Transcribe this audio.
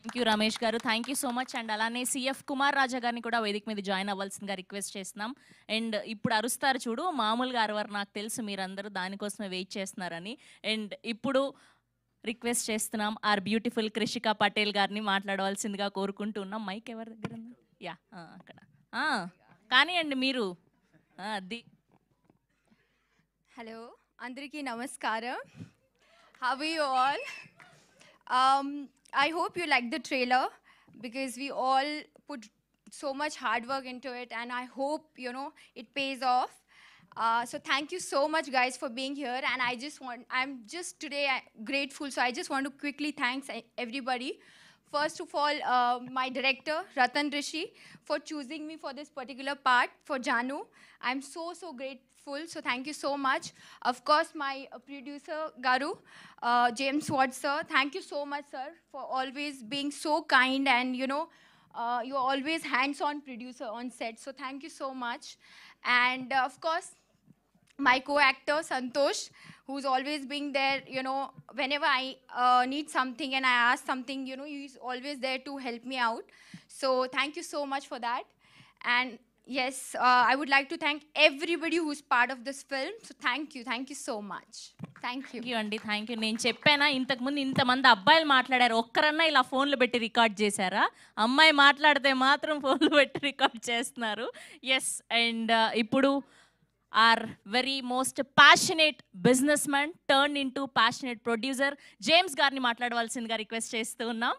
Thank you Ramesh గారు. Thank you so much. And అలానే CF Kumar రాజా గారిని కూడా వేదిక మీద జాయిన్ అవ్వాల్సిందిగా రిక్వెస్ట్ చేస్తున్నాం. అండ్ ఇప్పుడు అరుస్తారు చూడు, మామూలుగా అరవరు, నాకు తెలుసు మీరందరూ దానికోసమే వెయిట్ చేస్తున్నారని. అండ్ ఇప్పుడు రిక్వెస్ట్ చేస్తున్నాం ఆర్ బ్యూటిఫుల్ కృషిక పటేల్ గారిని మాట్లాడవలసిందిగా కోరుకుంటున్నాం. మైక్ ఎవరి దగ్గర ఉంది? యా, అక్కడ కానివ్వండి మీరు. అది Hello, Andriki Namaskaram. How are you all? I hope you like the trailer because we all put so much hard work into it, and I hope it pays off. So thank you so much, guys, for being here. And I'm just today grateful. So I just want to quickly thank everybody. First of all, my director, Ratan Rishi, for choosing me for this particular part for Janu. I'm so grateful. So thank you so much. Of course, my producer, Garu, James Watts, sir. Thank you so much, sir, for always being so kind, and you're always hands-on producer on set. So thank you so much. And of course, my co-actor Santosh, who's always being there, whenever I need something and I ask something, he's always there to help me out. So thank you so much for that. And yes, I would like to thank everybody who's part of this film. So thank you so much. Thank you. అండి, thank you. నేను చెప్పానా ఇంతకుముందు ఇంతమంది అబ్బాయిలు మాట్లాడారు, ఒక్కరన్నా ఇలా ఫోన్లు పెట్టి రికార్డ్ చేశారా? అమ్మాయి మాట్లాడితే మాత్రం ఫోన్లు పెట్టి రికార్డ్ చేస్తున్నారు. ఎస్. అండ్ ఇప్పుడు our very most passionate businessman turned into passionate producer, James గారిని మాట్లాడవలసిందిగా రిక్వెస్ట్ చేస్తూ ఉన్నాం.